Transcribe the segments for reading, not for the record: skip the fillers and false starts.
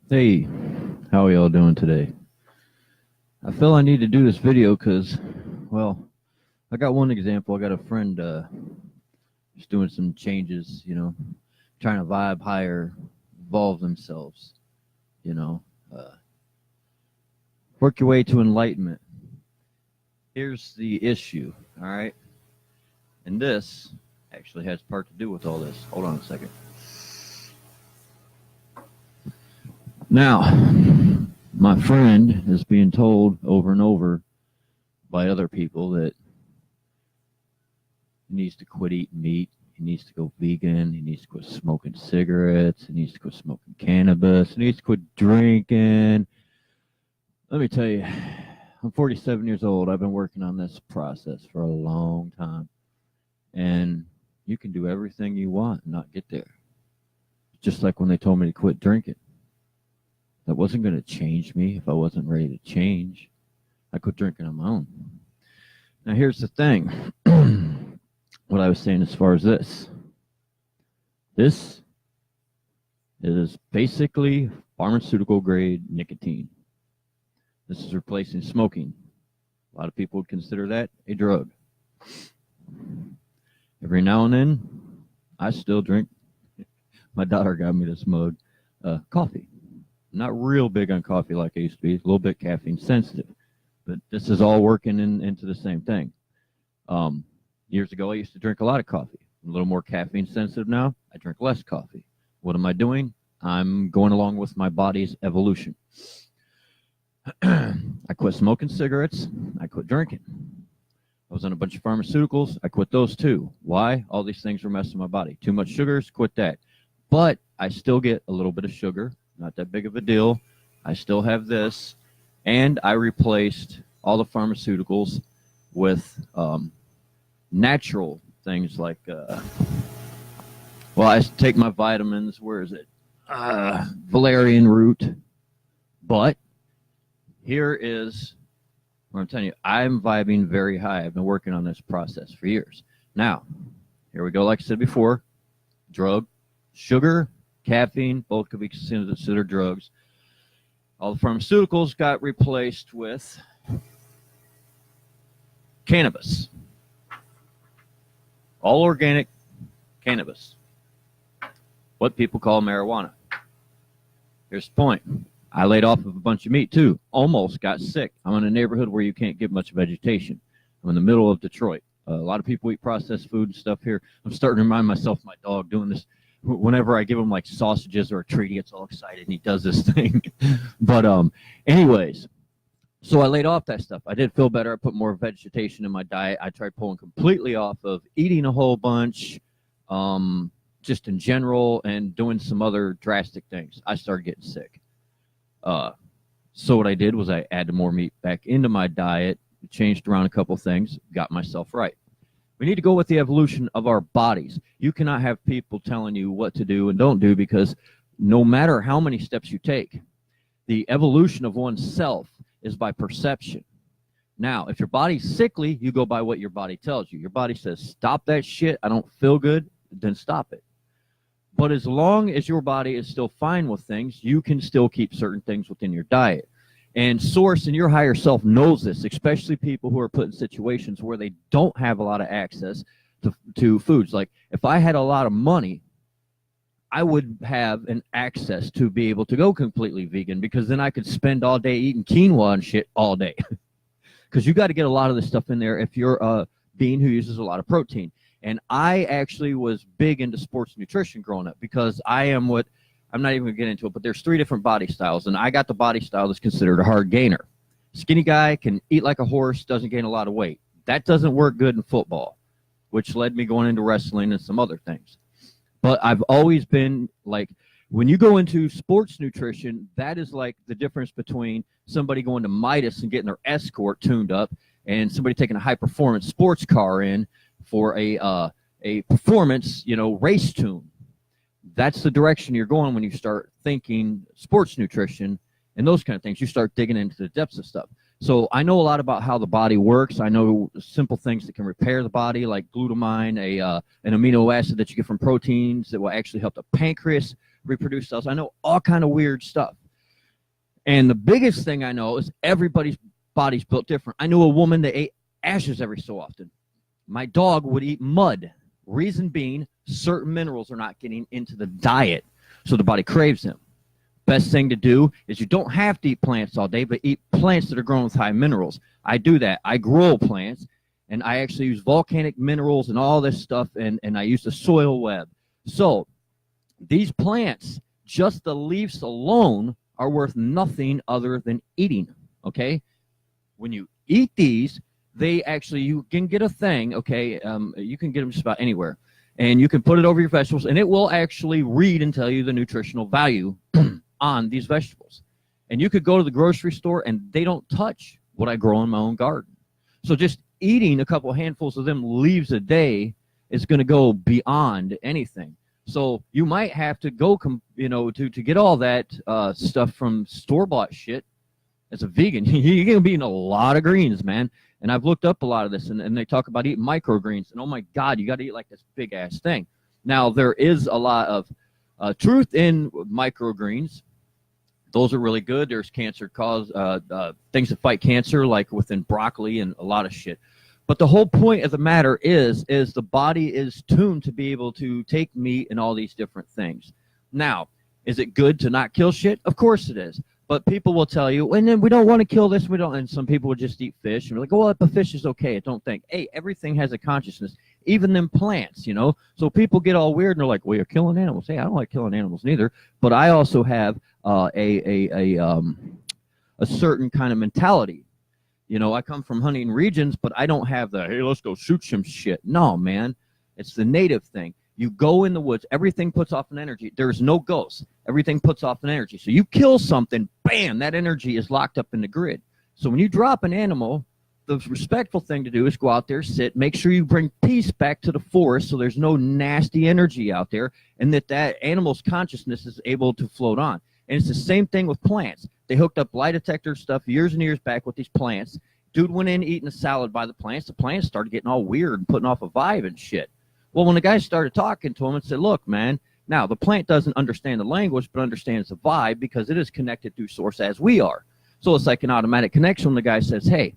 Hey, how are y'all doing today? I feel I need to do this video because, well, I got one example. I got a friend just doing some changes, trying to vibe higher, evolve themselves, you know, uh, work your way to enlightenment. Here's the issue, all right? And this actually has part to do with all this. Hold on a second. Now, my friend is being told over and over by other people that he needs to quit eating meat. He needs to go vegan. He needs to quit smoking cigarettes. He needs to quit smoking cannabis. He needs to quit drinking. Let me tell you, I'm 47 years old. I've been working on this process for a long time. And you can do everything you want and not get there. Just like when they told me to quit drinking. That wasn't going to change me if I wasn't ready to change. I quit drinking on my own. Now, here's the thing. What I was saying as far as this is basically pharmaceutical grade nicotine. This is replacing smoking. A lot of people would consider that a drug. Every now and then, I still drink. My daughter got me this mug, coffee. I'm not real big on coffee like I used to be. It's a little bit caffeine sensitive, but this is all working into the same thing. Years ago, I used to drink a lot of coffee. I'm a little more caffeine sensitive now. I drink less coffee. What am I doing? I'm going along with my body's evolution. I quit smoking cigarettes. I quit drinking. I was on a bunch of pharmaceuticals. I quit those too. Why? All these things were messing my body. Too much sugars, quit that. But I still get a little bit of sugar. Not that big of a deal. I still have this. And I replaced all the pharmaceuticals with natural things like, I take my vitamins. Where is it? Valerian root. But here is what I'm telling you. I'm vibing very high. I've been working on this process for years. Now, here we go. Like I said before, drug, sugar, caffeine, both could be considered drugs. All the pharmaceuticals got replaced with cannabis. All organic cannabis. What people call marijuana. Here's the point. I laid off of a bunch of meat too. Almost got sick. I'm in a neighborhood where you can't get much vegetation. I'm in the middle of Detroit. A lot of people eat processed food and stuff here. I'm starting to remind myself of my dog doing this. Whenever I give him like sausages or a treat, he gets all excited and he does this thing. But anyways, so I laid off that stuff. I did feel better. I put more vegetation in my diet. I tried pulling completely off of eating a whole bunch, just in general, and doing some other drastic things. I started getting sick. So what I did was I added more meat back into my diet, changed around a couple things, got myself right. We need to go with the evolution of our bodies. You cannot have people telling you what to do and don't do, because no matter how many steps you take, the evolution of oneself is by perception. Now, if your body's sickly, you go by what your body tells you. Your body says, stop that shit, I don't feel good, then stop it. But as long as your body is still fine with things, you can still keep certain things within your diet. And Source and your higher self knows this, especially people who are put in situations where they don't have a lot of access to foods. Like if I had a lot of money, I would have an access to be able to go completely vegan, because then I could spend all day eating quinoa and shit all day. Because you got to get a lot of this stuff in there if you're a being who uses a lot of protein. And I actually was big into sports nutrition growing up, because I am what, I'm not even going to get into it, but there's 3 different body styles, and I got the body style that's considered a hard gainer. Skinny guy can eat like a horse, doesn't gain a lot of weight. That doesn't work good in football, which led me going into wrestling and some other things. But I've always been like, when you go into sports nutrition, that is like the difference between somebody going to Midas and getting their Escort tuned up and somebody taking a high-performance sports car in for a performance, race tune. That's the direction you're going when you start thinking sports nutrition and those kind of things. You start digging into the depths of stuff. So I know a lot about how the body works. I know simple things that can repair the body, like glutamine, an amino acid that you get from proteins that will actually help the pancreas reproduce cells. I know all kind of weird stuff. And the biggest thing I know is everybody's body's built different. I knew a woman that ate ashes every so often. My dog would eat mud. Reason being, certain minerals are not getting into the diet, so the body craves them. Best thing to do is you don't have to eat plants all day, but eat plants that are grown with high minerals. I do that. I grow plants, and I actually use volcanic minerals and all this stuff, and I use the soil web. So these plants, just the leaves alone, are worth nothing other than eating, okay? When you eat these, they actually, you can get a thing, okay? You can get them just about anywhere. And you can put it over your vegetables, and it will actually read and tell you the nutritional value on these vegetables. And you could go to the grocery store, and they don't touch what I grow in my own garden. So just eating a couple handfuls of them leaves a day is going to go beyond anything. So you might have to go, to get all that stuff from store-bought shit. As a vegan, you're going to be eating a lot of greens, man. And I've looked up a lot of this, and they talk about eating microgreens. And, oh, my God, you got to eat like this big-ass thing. Now, there is a lot of truth in microgreens. Those are really good. There's cancer cause things that fight cancer, like within broccoli and a lot of shit. But the whole point of the matter is the body is tuned to be able to take meat and all these different things. Now, is it good to not kill shit? Of course it is. But people will tell you, and then we don't want to kill this, we don't. And some people would just eat fish, and we're like, oh, well, if a fish is okay, don't think. Hey, everything has a consciousness, even them plants, So people get all weird, and they're like, well, you're killing animals. Hey, I don't like killing animals neither. But I also have a certain kind of mentality. I come from hunting regions, but I don't have the, hey, let's go shoot some shit. No, man. It's the native thing. You go in the woods, everything puts off an energy. There's no ghosts. Everything puts off an energy. So you kill something, bam, that energy is locked up in the grid. So when you drop an animal, the respectful thing to do is go out there, sit, make sure you bring peace back to the forest so there's no nasty energy out there, and that animal's consciousness is able to float on. And it's the same thing with plants. They hooked up lie detector stuff years and years back with these plants. Dude went in eating a salad by the plants. The plants started getting all weird and putting off a vibe and shit. Well, when the guy started talking to him and said, look, man, now the plant doesn't understand the language, but understands the vibe because it is connected through source as we are. So it's like an automatic connection when the guy says, hey,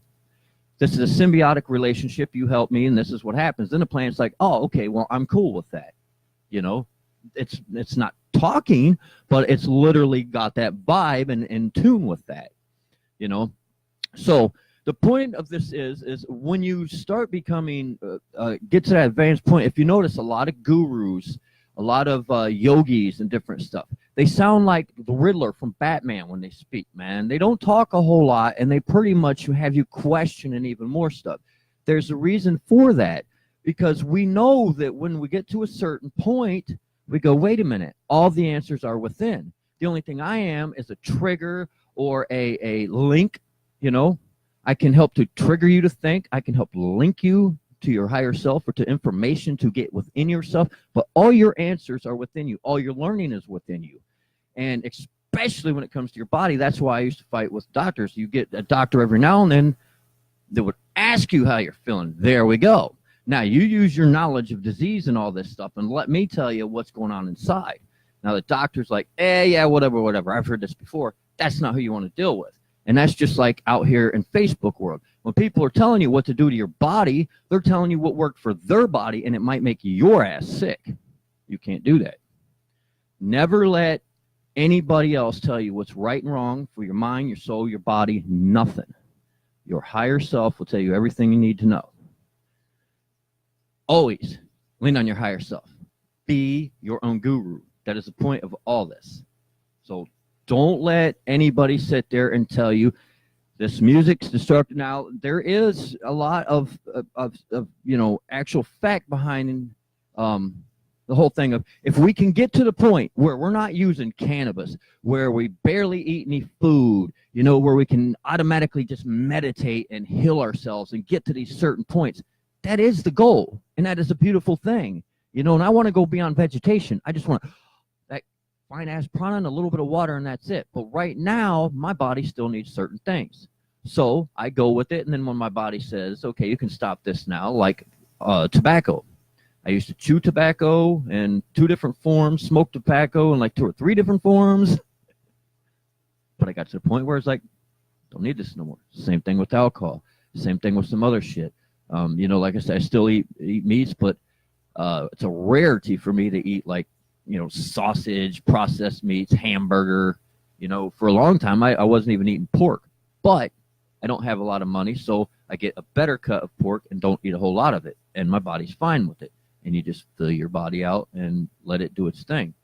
this is a symbiotic relationship. You help me, and this is what happens. Then the plant's like, oh, okay, well, I'm cool with that. It's not talking, but it's literally got that vibe and in tune with that, So the point of this is when you start becoming, get to that advanced point, if you notice a lot of gurus, a lot of yogis and different stuff, they sound like the Riddler from Batman when they speak, man. They don't talk a whole lot, and they pretty much have you questioning even more stuff. There's a reason for that, because we know that when we get to a certain point, we go, wait a minute, all the answers are within. The only thing I am is a trigger or a link, I can help to trigger you to think. I can help link you to your higher self or to information to get within yourself. But all your answers are within you. All your learning is within you. And especially when it comes to your body, that's why I used to fight with doctors. You get a doctor every now and then that would ask you how you're feeling. There we go. Now, you use your knowledge of disease and all this stuff, and let me tell you what's going on inside. Now, the doctor's like, yeah, whatever. I've heard this before. That's not who you want to deal with. And that's just like out here in Facebook world. When people are telling you what to do to your body, they're telling you what worked for their body, and it might make your ass sick. You can't do that. Never let anybody else tell you what's right and wrong for your mind, your soul, your body, nothing. Your higher self will tell you everything you need to know. Always lean on your higher self. Be your own guru. That is the point of all this. So don't let anybody sit there and tell you this music's destructive. Now, there is a lot of actual fact behind the whole thing of, if we can get to the point where we're not using cannabis, where we barely eat any food, where we can automatically just meditate and heal ourselves and get to these certain points, that is the goal. And that is a beautiful thing. And I want to go beyond vegetation. I just want that fine-ass prana and a little bit of water, and that's it. But right now, my body still needs certain things. So I go with it, and then when my body says, okay, you can stop this now, like tobacco. I used to chew tobacco in 2 different forms, smoke tobacco in like 2 or 3 different forms. But I got to the point where it's like, don't need this no more. Same thing with alcohol. Same thing with some other shit. Like I said, I still eat meats, but it's a rarity for me to eat like, sausage, processed meats, hamburger. For a long time, I wasn't even eating pork. But I don't have a lot of money, so I get a better cut of pork and don't eat a whole lot of it. And my body's fine with it. And you just fill your body out and let it do its thing.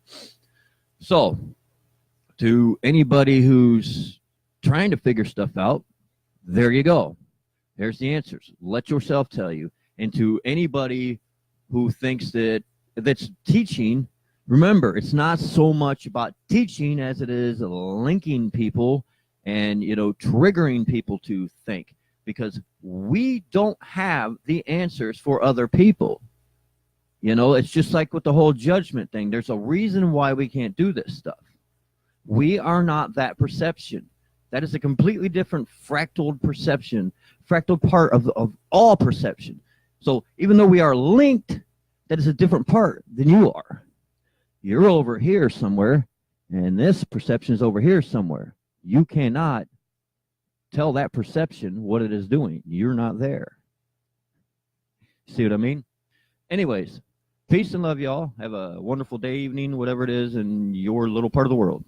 So, to anybody who's trying to figure stuff out, there you go. There's the answers. Let yourself tell you. And to anybody who thinks that's teaching, remember, it's not so much about teaching as it is linking people and, triggering people to think. Because we don't have the answers for other people. It's just like with the whole judgment thing. There's a reason why we can't do this stuff. We are not that perception. That is a completely different fractal perception, fractal part of all perception. So even though we are linked, that is a different part than you are. You're over here somewhere, and this perception is over here somewhere. You cannot tell that perception what it is doing. You're not there. See what I mean? Anyways, peace and love, y'all. Have a wonderful day, evening, whatever it is in your little part of the world.